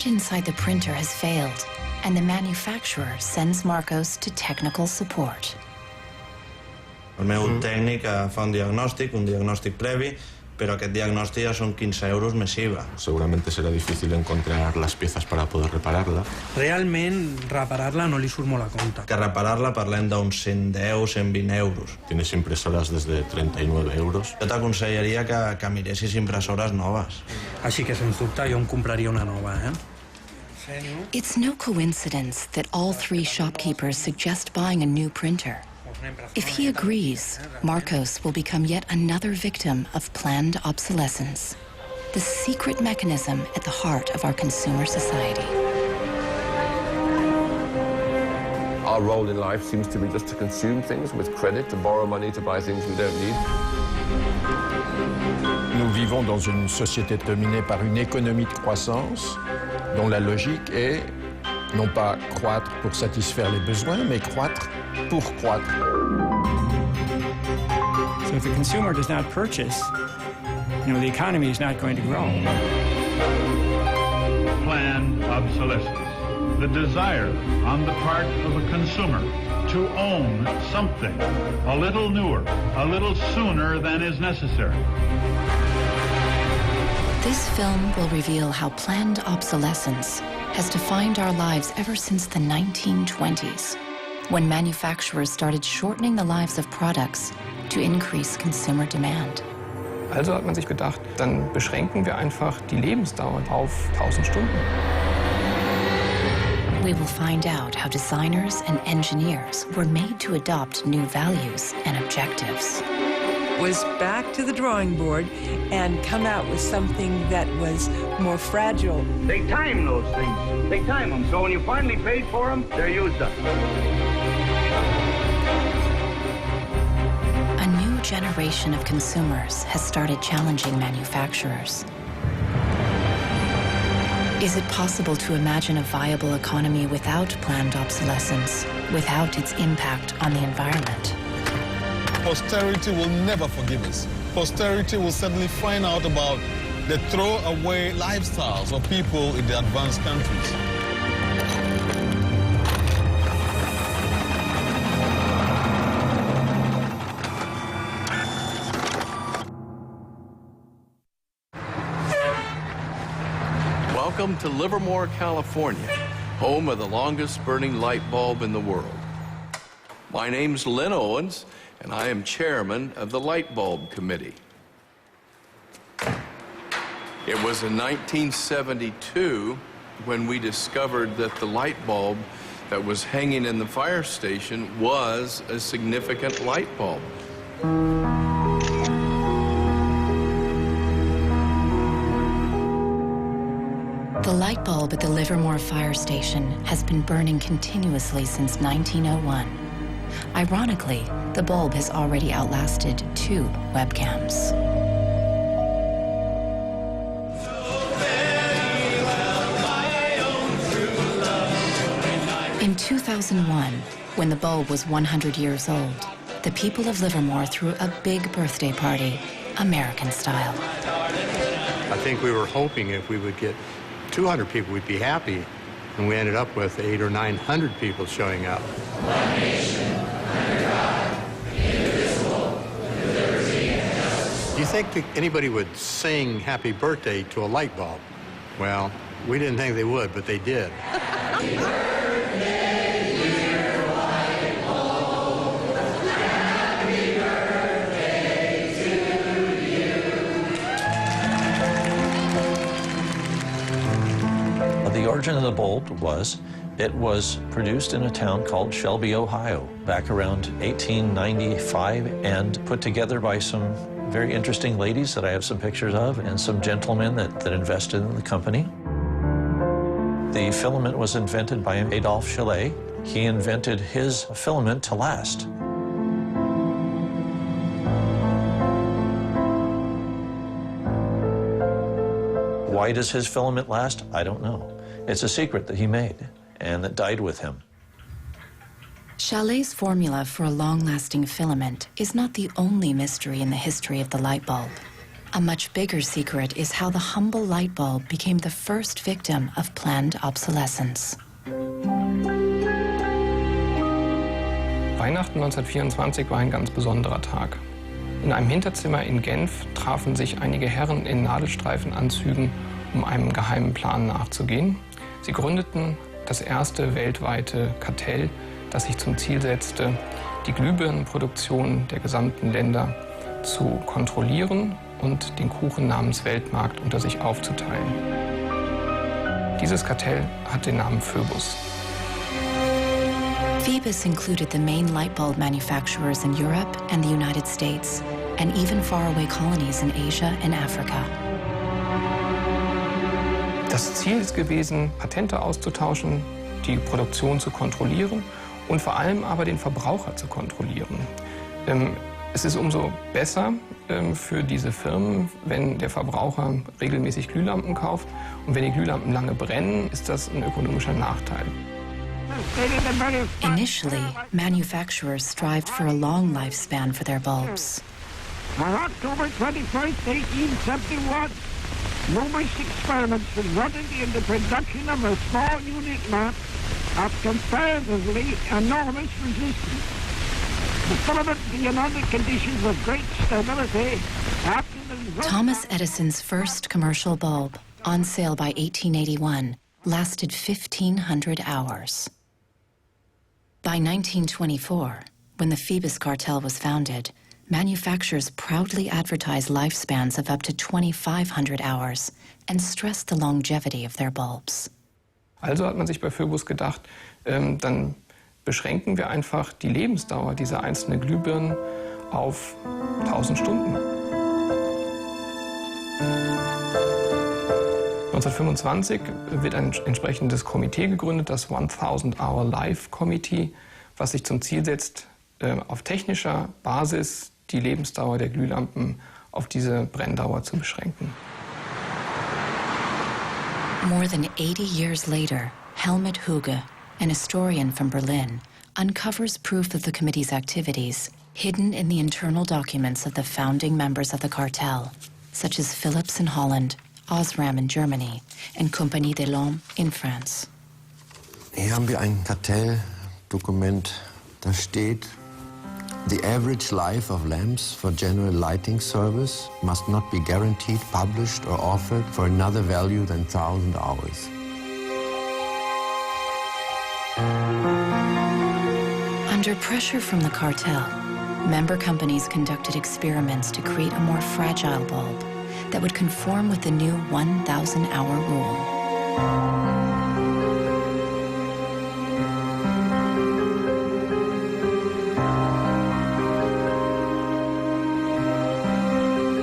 part inside the printer has failed, and the manufacturer sends Marcos to technical support. El meu tècnic fa un diagnòstic previ, pero aquest diagnòstic ja són 15 euros més IVA. Seguramente será difícil encontrar las piezas para poder repararla. Realment, reparar-la no li surt molt a compte. Que reparar-la parlem d'uns 110, 120 euros. Tienes impresoras desde 39 euros. Jo t'aconsellaria que miressis impressores noves. Així que, sens dubte, jo em compraria una nova, It's no coincidence that all three shopkeepers suggest buying a new printer. If he agrees, Marcos will become yet another victim of planned obsolescence, the secret mechanism at the heart of our consumer society. Our role in life seems to be just to consume things with credit, to borrow money to buy things we don't need. Nous vivons dans une société dominée par une économie de croissance dont la logique est non pas croître pour satisfaire les besoins, mais croître pour croître. So if the consumer does not purchase, the economy is not going to grow. Planned obsolescence. The desire on the part of a consumer to own something a little newer, a little sooner than is necessary. This film will reveal how planned obsolescence has defined our lives ever since the 1920s, when manufacturers started shortening the lives of products to increase consumer demand. Also hat man sich gedacht, dann beschränken wir einfach die Lebensdauer auf 1000 Stunden. We will find out how designers and engineers were made to adopt new values and objectives. Was back to the drawing board and come out with something that was more fragile. They time those things. They time them, so when you finally paid for them, they're used up. A new generation of consumers has started challenging manufacturers. Is it possible to imagine a viable economy without planned obsolescence, without its impact on the environment? Posterity will never forgive us. Posterity will suddenly find out about the throwaway lifestyles of people in the advanced countries. Welcome to Livermore, California, home of the longest burning light bulb in the world. My name's Lynn Owens, and I am chairman of the Light Bulb Committee. It was in 1972 when we discovered that the light bulb that was hanging in the fire station was a significant light bulb. The light bulb at the Livermore fire station has been burning continuously since 1901. Ironically, the bulb has already outlasted 2 webcams. In 2001, when the bulb was 100 years old, the people of Livermore threw a big birthday party, American style. I think we were hoping if we would get 200 people, we'd be happy, and we ended up with 800 or 900 people showing up. One nation, under God, indivisible, with liberty and justice. Do you think that anybody would sing happy birthday to a light bulb? Well, we didn't think they would, but they did. Happy birthday, dear light bulb. Happy birthday to you. The origin of the bulb was, it was produced in a town called Shelby, Ohio, back around 1895, and put together by some very interesting ladies that I have some pictures of, and some gentlemen that invested in the company. The filament was invented by Adolphe Chaillet. He invented his filament to last. Why does his filament last? I don't know. It's a secret that he made and that died with him. Chaillet's formula for a long-lasting filament is not the only mystery in the history of the light bulb. A much bigger secret is how the humble light bulb became the first victim of planned obsolescence. Weihnachten 1924 war ein ganz besonderer Tag. In einem Hinterzimmer in Genf trafen sich einige Herren in Nadelstreifenanzügen, um einem geheimen Plan nachzugehen. Sie gründeten das erste weltweite Kartell, das sich zum Ziel setzte, die Glühbirnenproduktion der gesamten Länder zu kontrollieren und den Kuchen namens Weltmarkt unter sich aufzuteilen. Dieses Kartell hat den Namen Phöbus. Phoebus included the main light bulb manufacturers in Europe and the United States, and even faraway colonies in Asia and Africa. Das Ziel ist gewesen, Patente auszutauschen, die Produktion zu kontrollieren und vor allem aber den Verbraucher zu kontrollieren. Es ist umso besser für diese Firmen, wenn der Verbraucher regelmäßig Glühlampen kauft. Und wenn die Glühlampen lange brennen, ist das ein ökonomischer Nachteil. Initially, manufacturers strived for a long lifespan for their bulbs. On October 21st, 1871, numerous experiments resulted in the production of a small unique lamp of comparatively enormous resistance. The filament being under conditions of great stability after the... Thomas Edison's first commercial bulb, on sale by 1881, lasted 1,500 hours. By 1924, when the Phoebus cartel was founded, manufacturers proudly advertised lifespans of up to 2,500 hours and stressed the longevity of their bulbs. Also hat man sich bei Phöbus gedacht, dann beschränken wir einfach die Lebensdauer dieser einzelnen Glühbirnen auf 1000 Stunden. 1925 wird ein entsprechendes Komitee gegründet, das 1000 Hour Life Committee, was sich zum Ziel setzt, auf technischer Basis die Lebensdauer der Glühlampen auf diese Brenndauer zu beschränken. More than 80 years later, Helmut Hüge, an historian from Berlin, uncovers proof of the committee's activities hidden in the internal documents of the founding members of the cartel, such as Philips in Holland, Osram in Germany, and Compagnie des Lampes in France. Hier haben wir ein Kartelldokument, da steht: The average life of lamps for general lighting service must not be guaranteed, published or offered for another value than 1,000 hours. Under pressure from the cartel, member companies conducted experiments to create a more fragile bulb that would conform with the new 1,000-hour rule.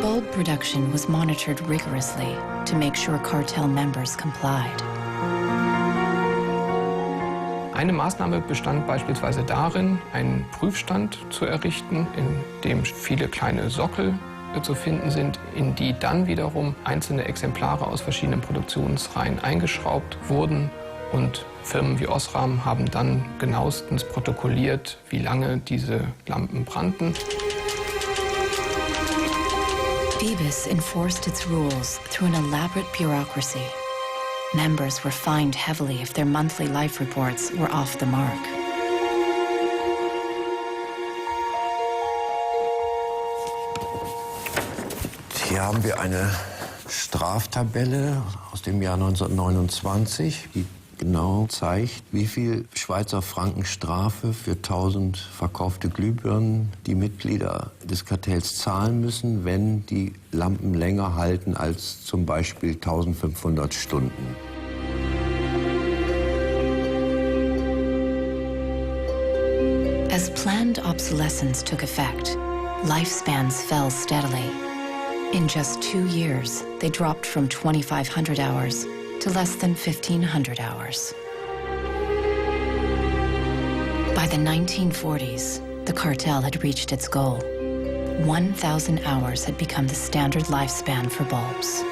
Bulb production was monitored rigorously to make sure cartel members complied. Eine Maßnahme bestand beispielsweise darin, einen Prüfstand zu errichten, in dem viele kleine Sockel zu finden sind, in die dann wiederum einzelne Exemplare aus verschiedenen Produktionsreihen eingeschraubt wurden. Und Firmen wie Osram haben dann genauestens protokolliert, wie lange diese Lampen brannten. Phoebus enforced its rules through an elaborate bureaucracy. Members were fined heavily if their monthly life reports were off the mark. Hier haben wir eine Straftabelle aus dem Jahr 1929, die genau zeigt, wie viel Schweizer Franken Strafe für 1000 verkaufte Glühbirnen die Mitglieder des Kartells zahlen müssen, wenn die Lampen länger halten als zum Beispiel 1500 Stunden. As planned obsolescence took effect, lifespans fell steadily. In just 2 years, they dropped from 2,500 hours to less than 1,500 hours. By the 1940s, the cartel had reached its goal. 1,000 hours had become the standard lifespan for bulbs.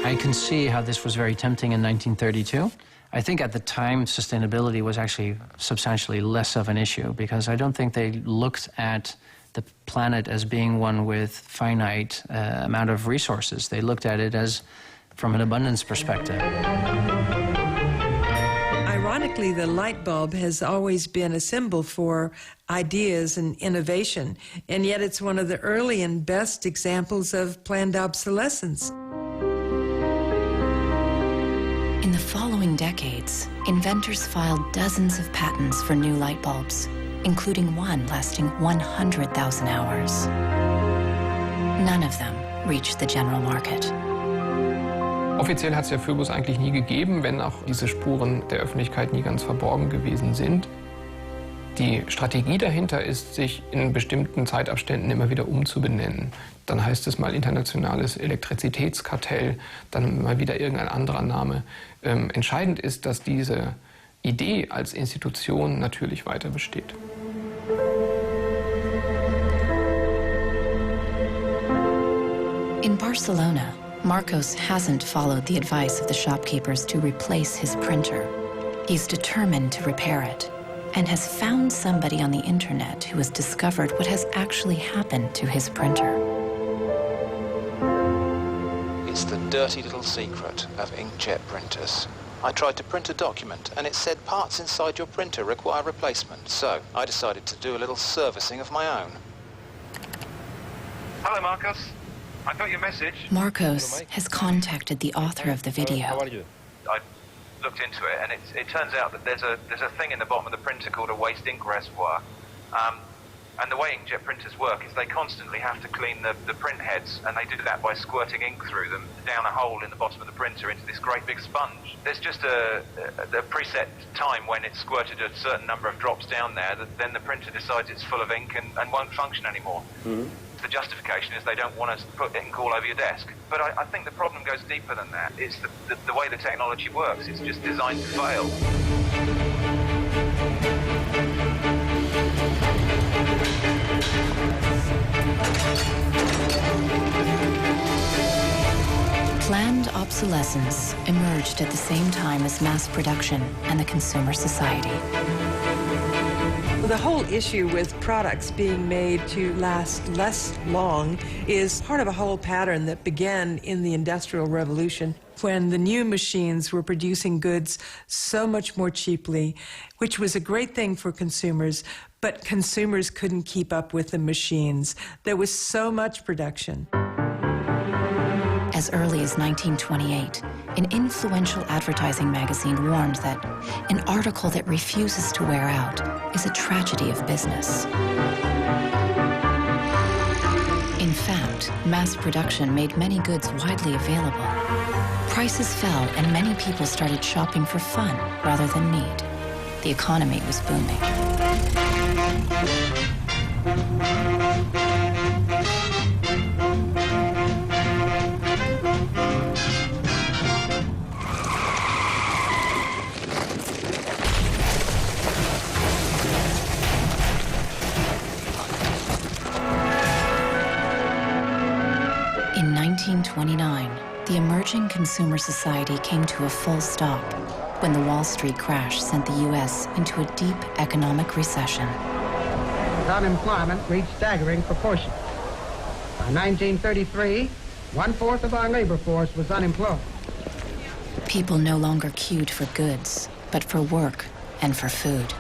I can see how this was very tempting in 1932. I think at the time, sustainability was actually substantially less of an issue because I don't think they looked at the planet as being one with finite amount of resources. They looked at it as from an abundance perspective. Ironically, the light bulb has always been a symbol for ideas and innovation, and yet it's one of the early and best examples of planned obsolescence. In the following decades, inventors filed dozens of patents for new light bulbs, including one lasting 100,000 hours. None of them reached the general market. Offiziell hat es ja Phobos eigentlich nie gegeben, wenn auch diese Spuren der Öffentlichkeit nie ganz verborgen gewesen sind. Die Strategie dahinter ist, sich in bestimmten Zeitabständen immer wieder umzubenennen. Dann heißt es mal internationales Elektrizitätskartell, dann mal wieder irgendein anderer Name. Entscheidend ist, dass diese Idee als Institution natürlich weiter besteht. In Barcelona, Marcos hasn't followed the advice of the shopkeepers to replace his printer. He's determined to repair it and has found somebody on the internet who has discovered what has actually happened to his printer. It's the dirty little secret of inkjet printers. I tried to print a document and it said parts inside your printer require replacement, so I decided to do a little servicing of my own. Hello, Marcos. I got your message. Marcos has contacted the author of the video. How are you? I looked into it, and it turns out that there's a thing in the bottom of the printer called a waste ink reservoir. And the way inkjet printers work is they constantly have to clean the print heads, and they do that by squirting ink through them down a hole in the bottom of the printer into this great big sponge. There's just a preset time when it's squirted a certain number of drops down there that then the printer decides it's full of ink and won't function anymore. Mm-hmm. The justification is they don't want us to put ink all over your desk. But I think the problem goes deeper than that. It's the way the technology works. It's just designed to fail. Planned obsolescence emerged at the same time as mass production and the consumer society. The whole issue with products being made to last less long is part of a whole pattern that began in the Industrial Revolution, when the new machines were producing goods so much more cheaply, which was a great thing for consumers, but consumers couldn't keep up with the machines. There was so much production. As early as 1928, an influential advertising magazine warned that an article that refuses to wear out is a tragedy of business. In fact, mass production made many goods widely available. Prices fell and many people started shopping for fun rather than need. The economy was booming. In 1929, the emerging consumer society came to a full stop when the Wall Street crash sent the U.S. into a deep economic recession. Unemployment reached staggering proportions. By 1933, 1/4 of our labor force was unemployed. People no longer queued for goods, but for work and for food.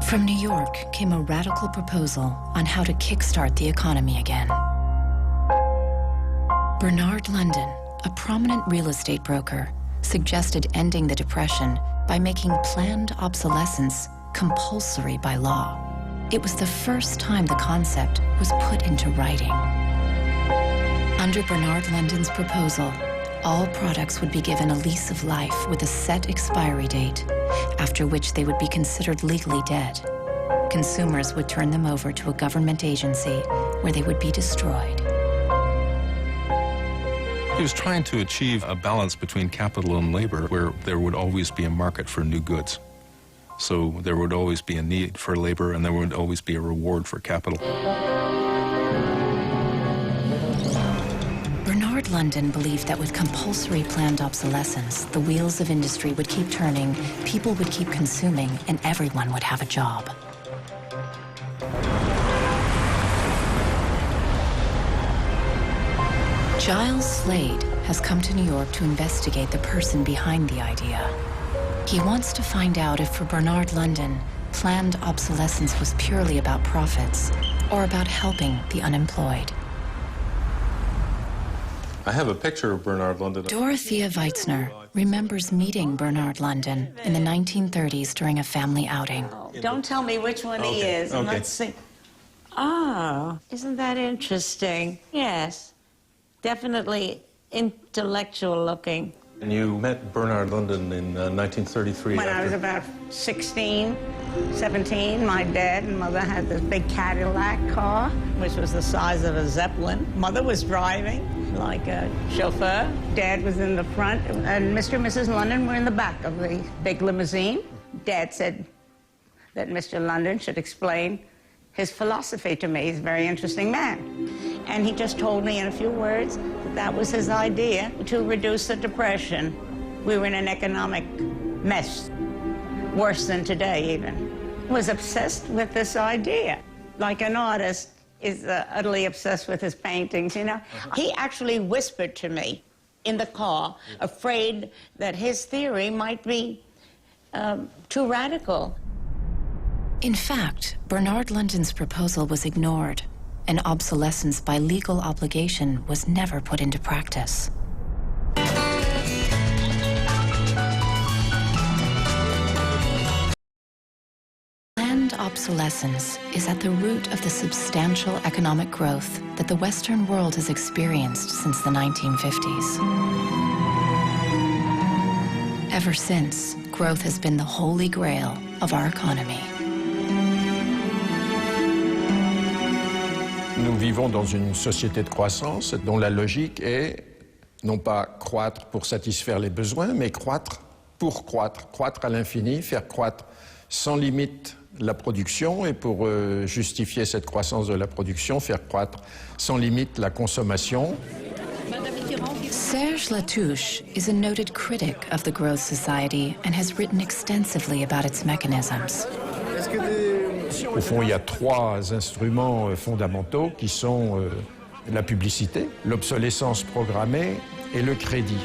From New York came a radical proposal on how to kickstart the economy again. Bernard London, a prominent real estate broker, suggested ending the Depression by making planned obsolescence compulsory by law. It was the first time the concept was put into writing. Under Bernard London's proposal, all products would be given a lease of life with a set expiry date, after which they would be considered legally dead. Consumers would turn them over to a government agency where they would be destroyed. He was trying to achieve a balance between capital and labor where there would always be a market for new goods. So there would always be a need for labor and there would always be a reward for capital. Bernard London believed that with compulsory planned obsolescence, the wheels of industry would keep turning, people would keep consuming, and everyone would have a job. Giles Slade has come to New York to investigate the person behind the idea. He wants to find out if for Bernard London, planned obsolescence was purely about profits or about helping the unemployed. I have a picture of Bernard London. Dorothea Weitzner remembers meeting Bernard London in the 1930s during a family outing. Don't tell me which one he is. And let's see. Oh, isn't that interesting? Yes. Definitely intellectual looking. And you met Bernard London in 1933. When I was about 16, 17, my dad and mother had this big Cadillac car, which was the size of a Zeppelin. Mother was driving like a chauffeur. Dad was in the front, and Mr. and Mrs. London were in the back of the big limousine. Dad said that Mr. London should explain his philosophy to me. He's a very interesting man. And he just told me in a few words that that was his idea to reduce the Depression. We were in an economic mess, worse than today even. Was obsessed with this idea. Like an artist is utterly obsessed with his paintings, you know. He actually whispered to me in the car, afraid that his theory might be too radical. In fact, Bernard London's proposal was ignored, and obsolescence by legal obligation was never put into practice. Planned obsolescence is at the root of the substantial economic growth that the Western world has experienced since the 1950s. Ever since, growth has been the holy grail of our economy. Nous vivons dans une société de croissance dont la logique est non pas croître pour satisfaire les besoins, mais croître pour croître, croître à l'infini, faire croître sans limite la production et pour justifier cette croissance de la production, faire croître sans limite la consommation. Serge Latouche is a noted critic of the growth society and has written extensively about its mechanisms. Au fond, il y a trois instruments fondamentaux qui sont la publicité, l'obsolescence programmée et le crédit.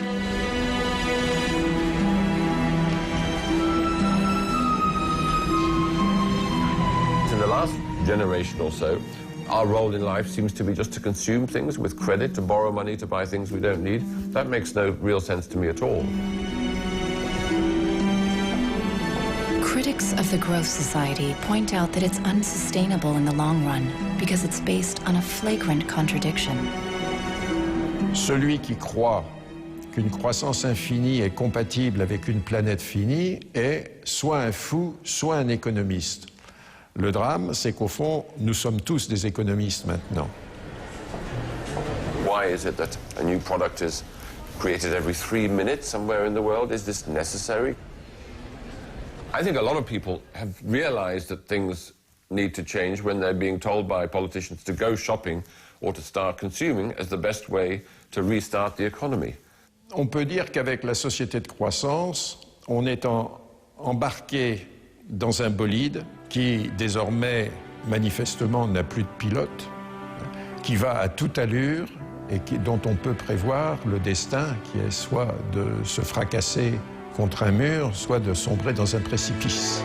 In the last generation or so, our role in life seems to be just to consume things with credit, to borrow money to buy things we don't need. That makes no real sense to me at all. Critics of the growth society point out that it's unsustainable in the long run because it's based on a flagrant contradiction. Celui qui croit qu'une croissance infinie est compatible avec une planète finie est soit un fou, soit un économiste. Le drame, c'est qu'au fond, nous sommes tous des économistes maintenant. Why is it that a new product is created every 3 minutes somewhere in the world? Is this necessary? I think a lot of people have realized that things need to change when they're being told by politicians to go shopping or to start consuming as the best way to restart the economy. On peut dire qu'avec la société de croissance, on est embarqué dans un bolide qui désormais manifestement n'a plus de pilote, qui va à toute allure et dont on peut prévoir le destin qui est soit de se fracasser contre un mur, soit de sombrer dans un précipice.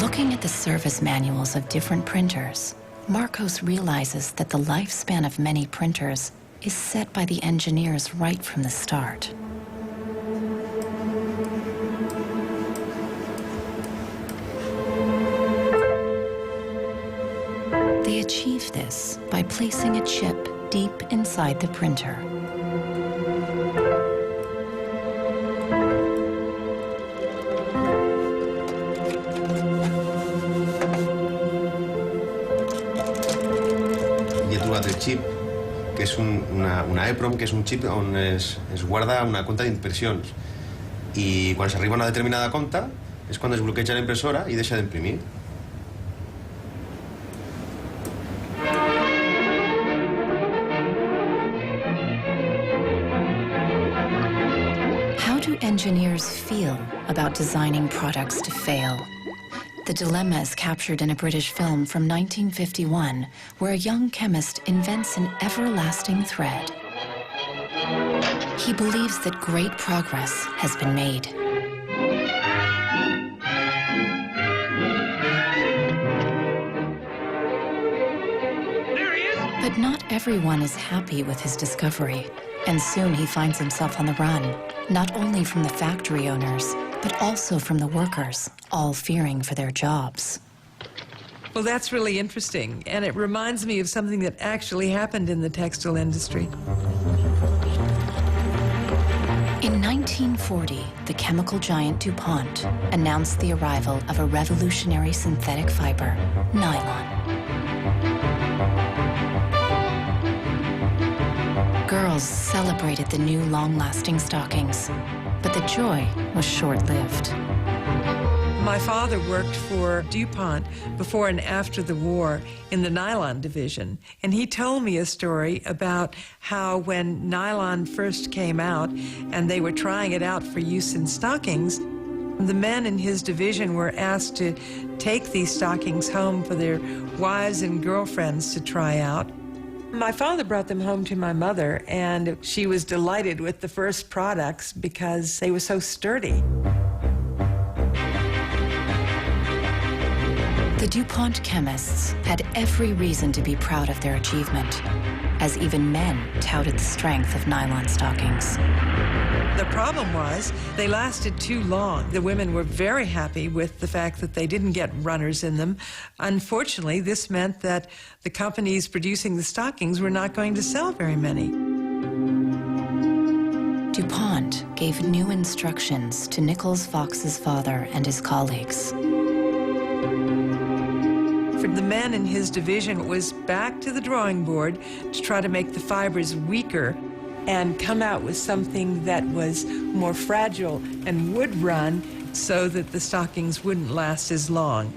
Looking at the service manuals of different printers, Marcos realizes that the lifespan of many printers is set by the engineers right from the start. They achieve this by placing a chip deep inside the printer. Il y a trovato il chip que és una EEPROM, que és un xip on es guarda una compta d'impressions. I quan s'arriba a una determinada compta és quan es bloqueja la impressora i deixa d'imprimir. How do engineers feel about designing products to fail? The dilemma is captured in a British film from 1951, where a young chemist invents an everlasting thread. He believes that great progress has been made. There he is! But not everyone is happy with his discovery, and soon he finds himself on the run, not only from the factory owners, but also from the workers, all fearing for their jobs. Well, that's really interesting, and it reminds me of something that actually happened in the textile industry. In 1940, the chemical giant DuPont announced the arrival of a revolutionary synthetic fiber, nylon. Girls celebrated the new long-lasting stockings, but the joy was short-lived. My father worked for DuPont before and after the war in the nylon division, and he told me a story about how when nylon first came out and they were trying it out for use in stockings, the men in his division were asked to take these stockings home for their wives and girlfriends to try out. My father brought them home to my mother, and she was delighted with the first products because they were so sturdy. The DuPont chemists had every reason to be proud of their achievement, as even men touted the strength of nylon stockings. The problem was they lasted too long. The women were very happy with the fact that they didn't get runners in them. Unfortunately, this meant that the companies producing the stockings were not going to sell very many. DuPont gave new instructions to Nichols Fox's father and his colleagues. For the men in his division, it was back to the drawing board to try to make the fibers weaker and come out with something that was more fragile and would run so that the stockings wouldn't last as long.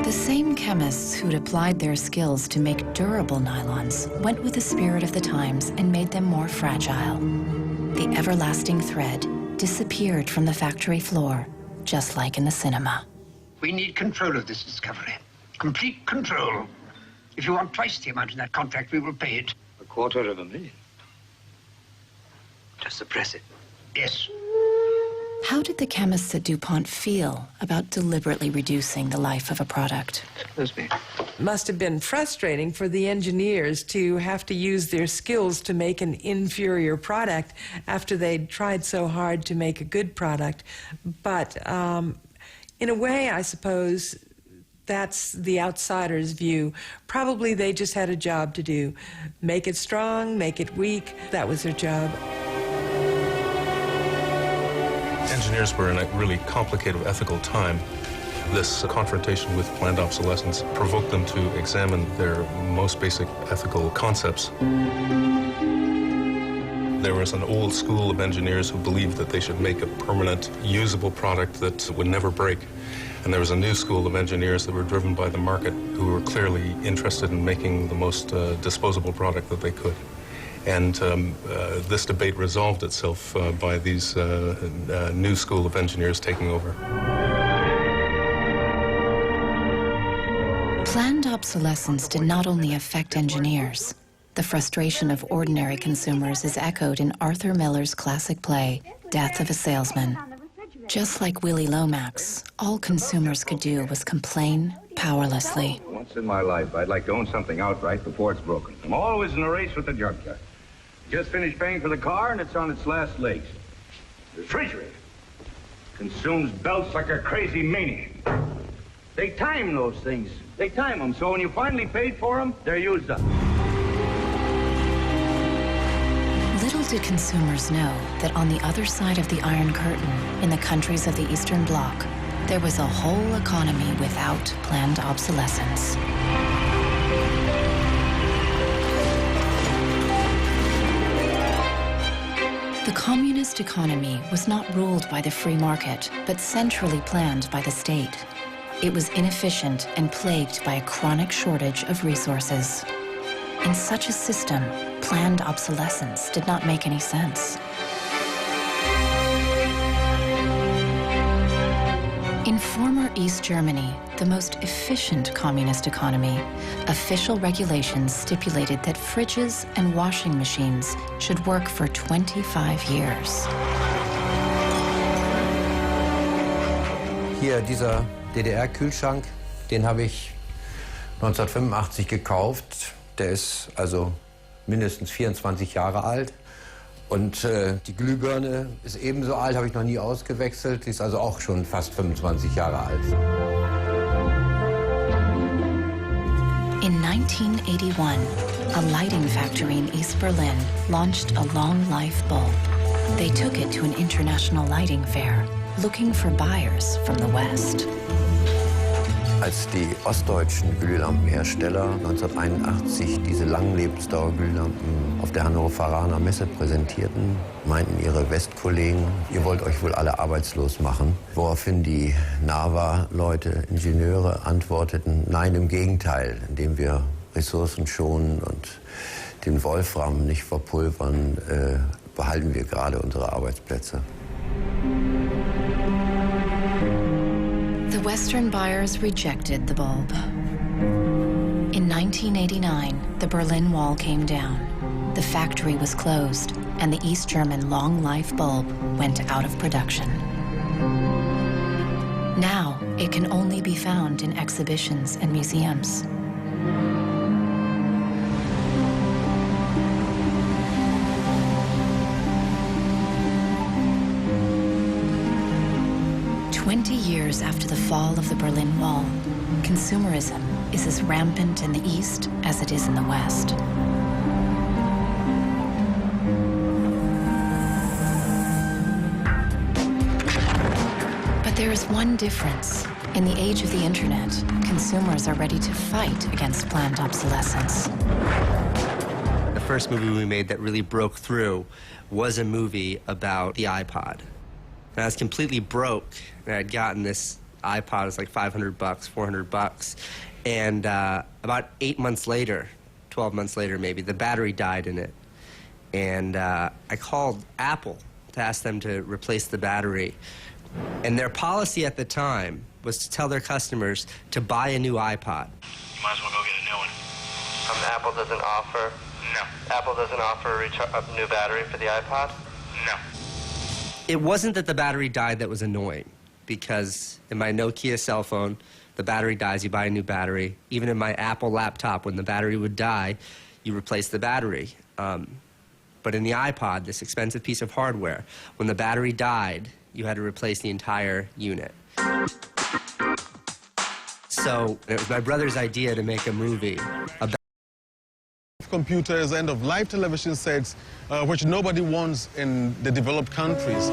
The same chemists who'd applied their skills to make durable nylons went with the spirit of the times and made them more fragile. The everlasting thread disappeared from the factory floor, just like in the cinema. We need control of this discovery. Complete control. If you want twice the amount in that contract, we will pay it. $250,000. To suppress it. Yes. How did the chemists at DuPont feel about deliberately reducing the life of a product? It must have been frustrating for the engineers to have to use their skills to make an inferior product after they'd tried so hard to make a good product. But in a way, I suppose that's the outsider's view. Probably they just had a job to do. Make it strong, make it weak. That was their job. Engineers were in a really complicated ethical time. This confrontation with planned obsolescence provoked them to examine their most basic ethical concepts. There was an old school of engineers who believed that they should make a permanent, usable product that would never break. And there was a new school of engineers that were driven by the market who were clearly interested in making the most disposable product that they could. And this debate resolved itself by these new school of engineers taking over. Planned obsolescence did not only affect engineers. The frustration of ordinary consumers is echoed in Arthur Miller's classic play, Death of a Salesman. Just like Willie Lomax, all consumers could do was complain powerlessly. Once in my life, I'd like to own something outright before it's broken. I'm always in a race with the junkyard. Just finished paying for the car, and it's on its last legs. The refrigerator consumes belts like a crazy maniac. They time those things. They time them, so when you finally paid for them, they're used up. Little did consumers know that on the other side of the Iron Curtain, in the countries of the Eastern Bloc, there was a whole economy without planned obsolescence. The communist economy was not ruled by the free market, but centrally planned by the state. It was inefficient and plagued by a chronic shortage of resources. In such a system, planned obsolescence did not make any sense. In former East Germany, the most efficient communist economy, official regulations stipulated that fridges and washing machines should work for 25 years. Hier, dieser DDR-Kühlschrank, den habe ich 1985 gekauft. Der ist also mindestens 24 Jahre alt. Und die Glühbirne ist ebenso alt, habe ich noch nie ausgewechselt. Die ist also auch schon fast 25 Jahre alt. In 1981, a lighting factory in East Berlin launched a long-life bulb. They took it to an international lighting fair, looking for buyers from the West. Als die ostdeutschen Glühlampenhersteller 1981 diese Langlebensdauerglühlampen auf der Hannoveraner Messe präsentierten, meinten ihre Westkollegen, ihr wollt euch wohl alle arbeitslos machen. Woraufhin die NAVA-Leute, Ingenieure, antworteten, nein, im Gegenteil, indem wir Ressourcen schonen und den Wolfram nicht verpulvern, behalten wir gerade unsere Arbeitsplätze. The Western buyers rejected the bulb. In 1989, the Berlin Wall came down. The factory was closed, and the East German long-life bulb went out of production. Now, it can only be found in exhibitions and museums. Years after the fall of the Berlin Wall, consumerism is as rampant in the East as it is in the West. But there is one difference. In the age of the internet, consumers are ready to fight against planned obsolescence. The first movie we made that really broke through was a movie about the iPod. And I was completely broke, and I'd gotten this iPod. It was like $500, $400. And about 8 months later, 12 months later maybe, the battery died in it. And I called Apple to ask them to replace the battery. And their policy at the time was to tell their customers to buy a new iPod. You might as well go get a new one. Apple doesn't offer? No. Apple doesn't offer a new battery for the iPod? No. It wasn't that the battery died that was annoying, because in my Nokia cell phone, the battery dies, you buy a new battery. Even in my Apple laptop, when the battery would die, you replace the battery. But in the iPod, this expensive piece of hardware, when the battery died, you had to replace the entire unit. So it was my brother's idea to make a movie about computers, end-of-life television sets, which nobody wants in the developed countries.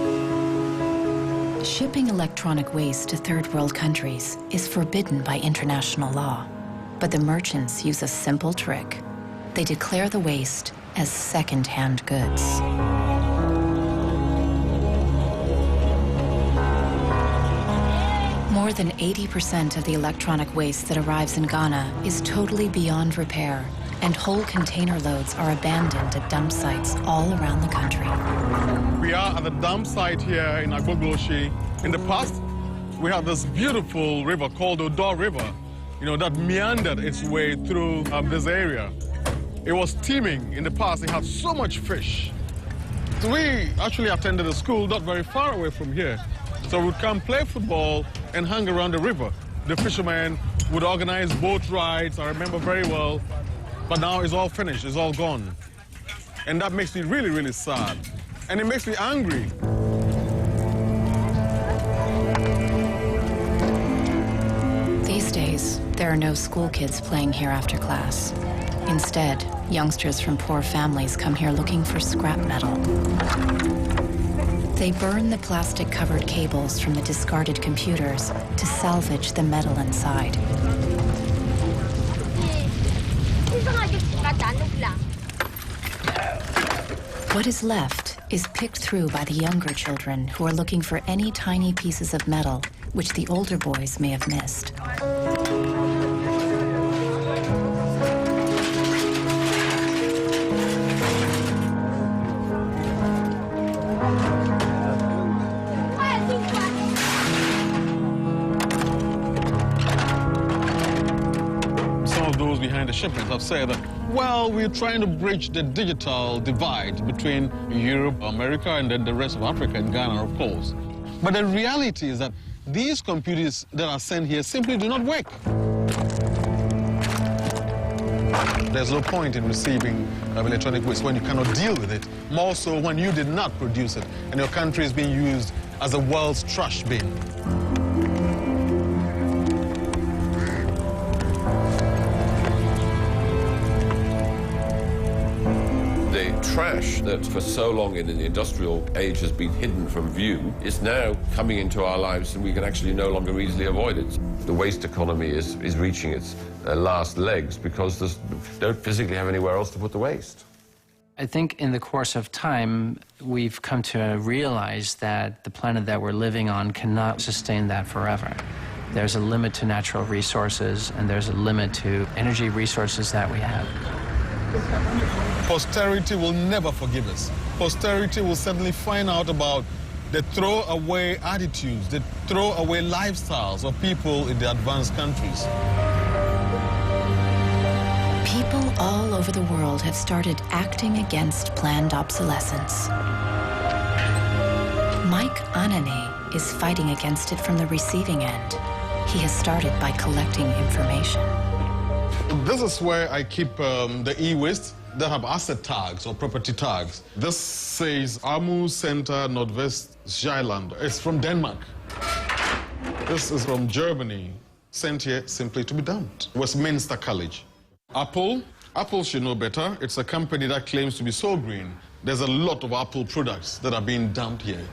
Shipping electronic waste to third-world countries is forbidden by international law. But the merchants use a simple trick. They declare the waste as second-hand goods. More than 80% of the electronic waste that arrives in Ghana is totally beyond repair, and whole container loads are abandoned at dump sites all around the country. We are at the dump site here in Agbogloshi. In the past, we had this beautiful river called Odo River, that meandered its way through this area. It was teeming in the past. It had so much fish. So we actually attended a school not very far away from here. So we'd come play football and hang around the river. The fishermen would organize boat rides, I remember very well. But now it's all finished, it's all gone. And that makes me really, really sad. And it makes me angry. These days, there are no school kids playing here after class. Instead, youngsters from poor families come here looking for scrap metal. They burn the plastic-covered cables from the discarded computers to salvage the metal inside. What is left is picked through by the younger children who are looking for any tiny pieces of metal which the older boys may have missed. Behind the shipments have said that, well, we're trying to bridge the digital divide between Europe, America, and then the rest of Africa and Ghana, of course. But the reality is that these computers that are sent here simply do not work. There's no point in receiving electronic waste when you cannot deal with it, more so when you did not produce it and your country is being used as the world's trash bin. Trash that for so long in the industrial age has been hidden from view is now coming into our lives and we can actually no longer easily avoid it. The waste economy is reaching its last legs because they don't physically have anywhere else to put the waste. I think in the course of time, we've come to realize that the planet that we're living on cannot sustain that forever. There's a limit to natural resources and there's a limit to energy resources that we have. Posterity will never forgive us. Posterity will certainly find out about the throwaway attitudes, the throwaway lifestyles of people in the advanced countries. People all over the world have started acting against planned obsolescence. Mike Anane is fighting against it from the receiving end. He has started by collecting information. This is where I keep the e-waste that have asset tags or property tags. This says Amu Center Nordvest Sjælland. It's from Denmark. This is from Germany, sent here simply to be dumped. Westminster College. Apple should know better. It's a company that claims to be so green. There's a lot of Apple products that are being dumped here.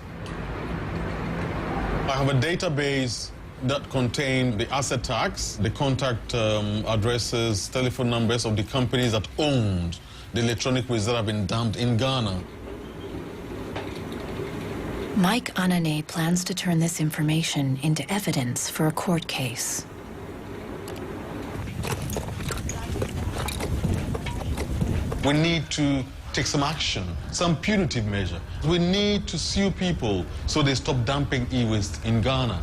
I have a database that contain the asset tags, the contact addresses, telephone numbers of the companies that owned the electronic waste that have been dumped in Ghana. Mike Anane plans to turn this information into evidence for a court case. We need to take some action, some punitive measure. We need to sue people so they stop dumping e-waste in Ghana.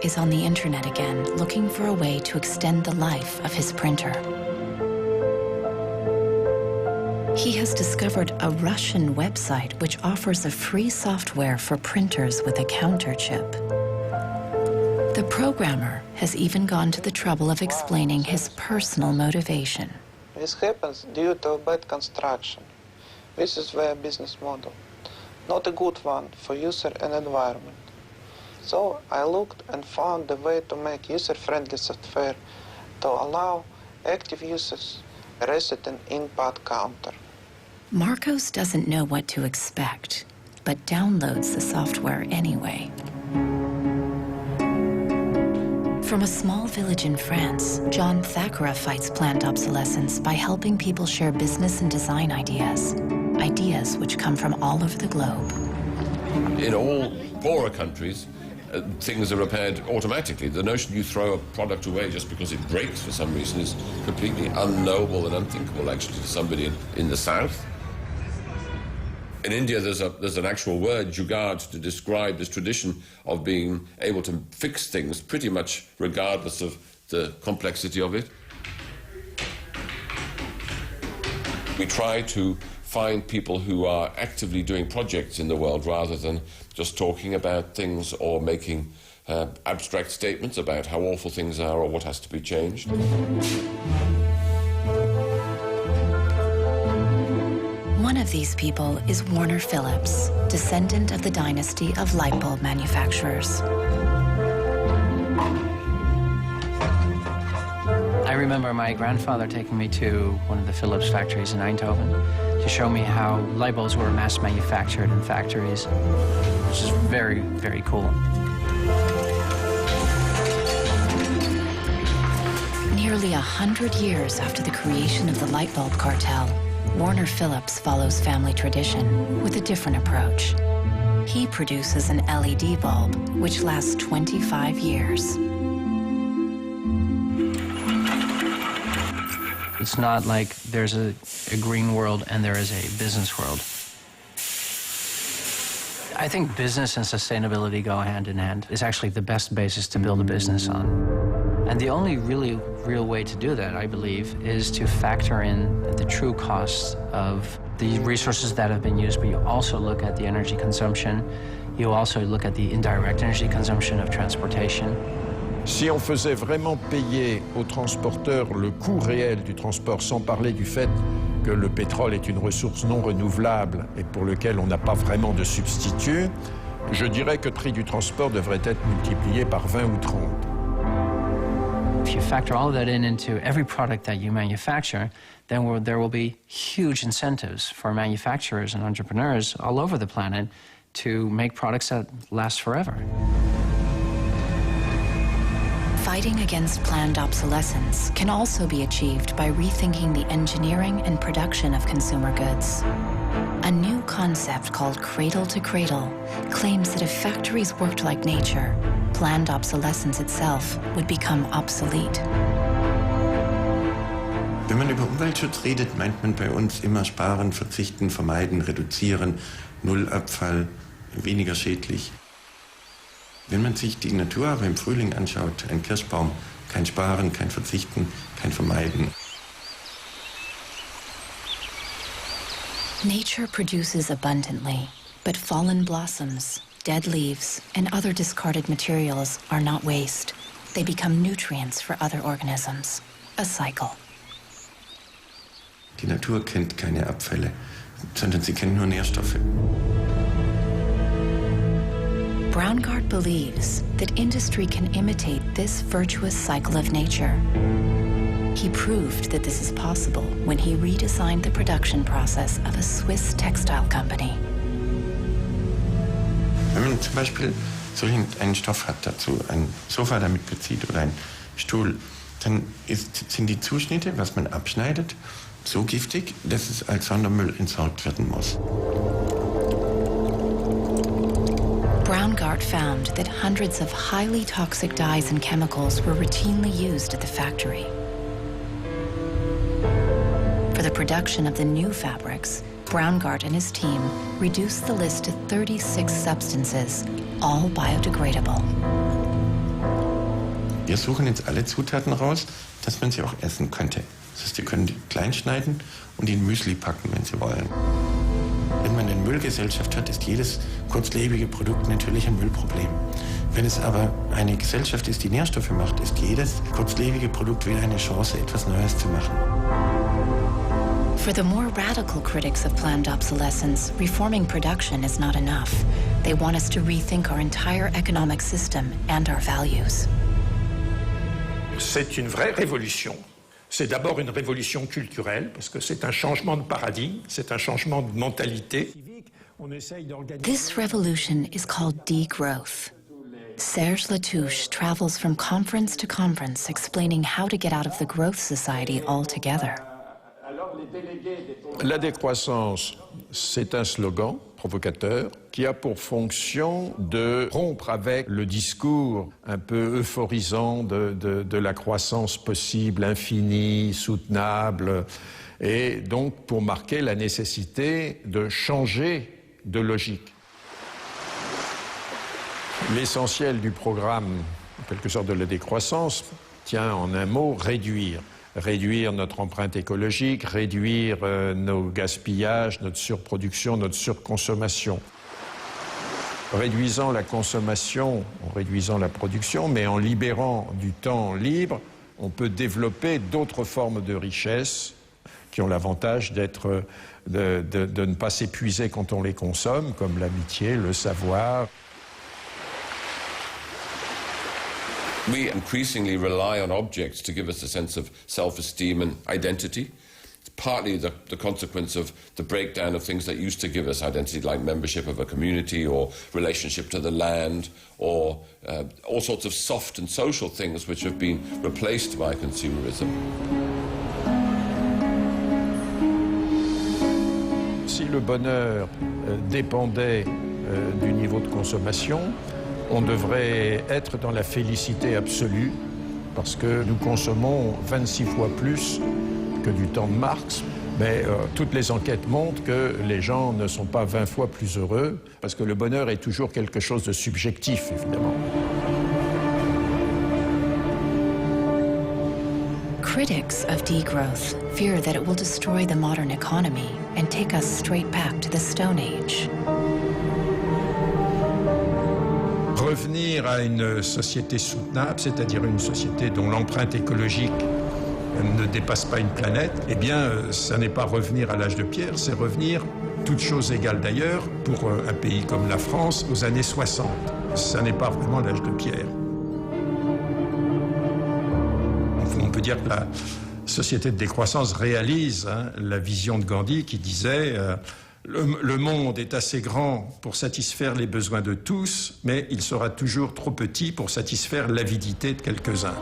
Is on the internet again, looking for a way to extend the life of his printer. He has discovered a Russian website which offers a free software for printers with a counter chip. The programmer has even gone to the trouble of explaining his personal motivation. This happens due to bad construction. This is their business model. Not a good one for user and environment. So I looked and found a way to make user-friendly software to allow active users reset an input counter. Marcos doesn't know what to expect, but downloads the software anyway. From a small village in France, John Thakura fights planned obsolescence by helping people share business and design ideas which come from all over the globe. In all poorer countries, things are repaired automatically. The notion you throw a product away just because it breaks for some reason is completely unknowable and unthinkable, actually, to somebody in the South. In India, there's an actual word, jugaad, to describe this tradition of being able to fix things pretty much regardless of the complexity of it. We try to find people who are actively doing projects in the world rather than just talking about things or making abstract statements about how awful things are or what has to be changed. One of these people is Warner Phillips, descendant of the dynasty of light bulb manufacturers. I remember my grandfather taking me to one of the Philips factories in Eindhoven to show me how light bulbs were mass manufactured in factories, which is very, very cool. Nearly 100 years after the creation of the light bulb cartel, Warner Phillips follows family tradition with a different approach. He produces an LED bulb, which lasts 25 years. It's not like there's a green world and there is a business world. I think business and sustainability go hand in hand. It's actually the best basis to build a business on. And the only really real way to do that, I believe, is to factor in the true costs of the resources that have been used, but you also look at the energy consumption. You also look at the indirect energy consumption of transportation. Si on faisait vraiment payer aux transporteurs le coût réel du transport, sans parler du fait que le pétrole est une ressource non renouvelable et pour lequel on n'a pas vraiment de substitut, je dirais que le prix du transport devrait être multiplié par 20 ou 30. If you factor all of that into every product that you manufacture, then there will be huge incentives for manufacturers and entrepreneurs all over the planet to make products that last forever. Fighting against planned obsolescence can also be achieved by rethinking the engineering and production of consumer goods. A new concept called cradle to cradle claims that if factories worked like nature, planned obsolescence itself would become obsolete. Wenn man über Umweltschutz redet, meint man bei uns immer sparen, verzichten, vermeiden, reduzieren, Nullabfall, weniger schädlich. Wenn man sich die Natur aber im Frühling anschaut, ein Kirschbaum, kein Sparen, kein Verzichten, kein Vermeiden. Nature produces abundantly, but fallen blossoms, dead leaves, and other discarded materials are not waste. They become nutrients for other organisms. A cycle. Die Natur kennt keine Abfälle, sondern sie kennt nur Nährstoffe. Braungart believes that industry can imitate this virtuous cycle of nature. He proved that this is possible when he redesigned the production process of a Swiss textile company. Wenn man zum Beispiel einen Stoff hat dazu, ein Sofa damit bezieht oder ein Stuhl, dann sind die Zuschnitte, was man abschneidet, so giftig, dass es als Sondermüll entsorgt werden muss. Braungart found that hundreds of highly toxic dyes and chemicals were routinely used at the factory. For the production of the new fabrics, Braungart and his team reduced the list to 36 substances, all biodegradable. Wir suchen jetzt alle Zutaten raus, dass man sie auch essen könnte. Das heißt, Sie können die klein schneiden und in Müsli packen, wenn Sie wollen. Wenn man eine Müllgesellschaft hat, ist jedes kurzlebige Produkt natürlich ein Müllproblem. Wenn es aber eine Gesellschaft ist, die Nährstoffe macht, ist jedes kurzlebige Produkt wieder eine Chance, etwas Neues zu machen. For the more radical critics of planned obsolescence, reforming production is not enough. They want us to rethink our entire economic system and our values. C'est une vraie révolution. C'est d'abord une révolution culturelle, parce que c'est un changement de paradigme, c'est un changement de mentalité. This revolution is called degrowth. Serge Latouche travels from conference to conference explaining how to get out of the growth society altogether. La décroissance, c'est un slogan provocateur qui a pour fonction de rompre avec le discours un peu euphorisant de la croissance possible, infinie, soutenable, et donc pour marquer la nécessité de changer de logique. L'essentiel du programme, en quelque sorte, de la décroissance tient en un mot, réduire. Réduire notre empreinte écologique, réduire nos gaspillages, notre surproduction, notre surconsommation. Réduisant la consommation, en réduisant la production, mais en libérant du temps libre, on peut développer d'autres formes de richesse qui ont l'avantage de ne pas s'épuiser quand on les consomme, comme l'amitié, le savoir. We increasingly rely on objects to give us a sense of self-esteem and identity. partly the consequence of the breakdown of things that used to give us identity, like membership of a community or relationship to the land, or all sorts of soft and social things which have been replaced by consumerism. Si le bonheur dépendait du niveau de consommation, on devrait être dans la félicité absolue, parce que nous consommons 26 fois plus que du temps de Marx, mais toutes les enquêtes montrent que les gens ne sont pas 20 fois plus heureux, parce que le bonheur est toujours quelque chose de subjectif, évidemment. Critics of degrowth fear that it will destroy the modern economy and take us straight back to the Stone Age. Revenir à une société soutenable, c'est-à-dire une société dont l'empreinte écologique ne dépasse pas une planète, eh bien, ça n'est pas revenir à l'âge de pierre, c'est revenir, toutes choses égales d'ailleurs, pour un pays comme la France, aux années 60. Ça n'est pas vraiment l'âge de pierre. On peut dire que la société de décroissance réalise la vision de Gandhi qui disait le monde est assez grand pour satisfaire les besoins de tous, mais il sera toujours trop petit pour satisfaire l'avidité de quelques-uns.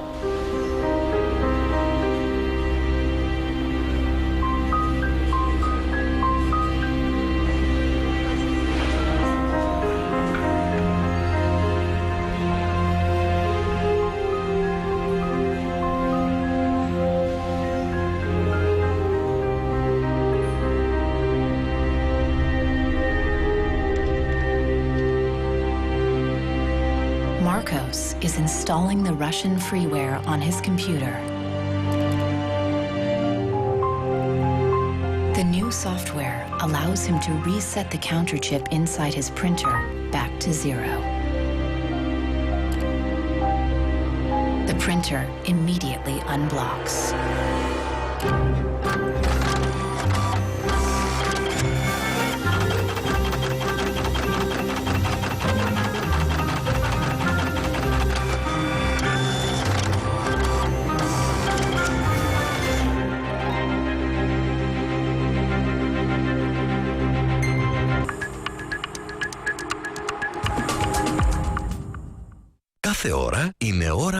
Marcos is installing the Russian freeware on his computer. The new software allows him to reset the counter chip inside his printer back to 0. The printer immediately unblocks. Κάθε ώρα είναι ώρα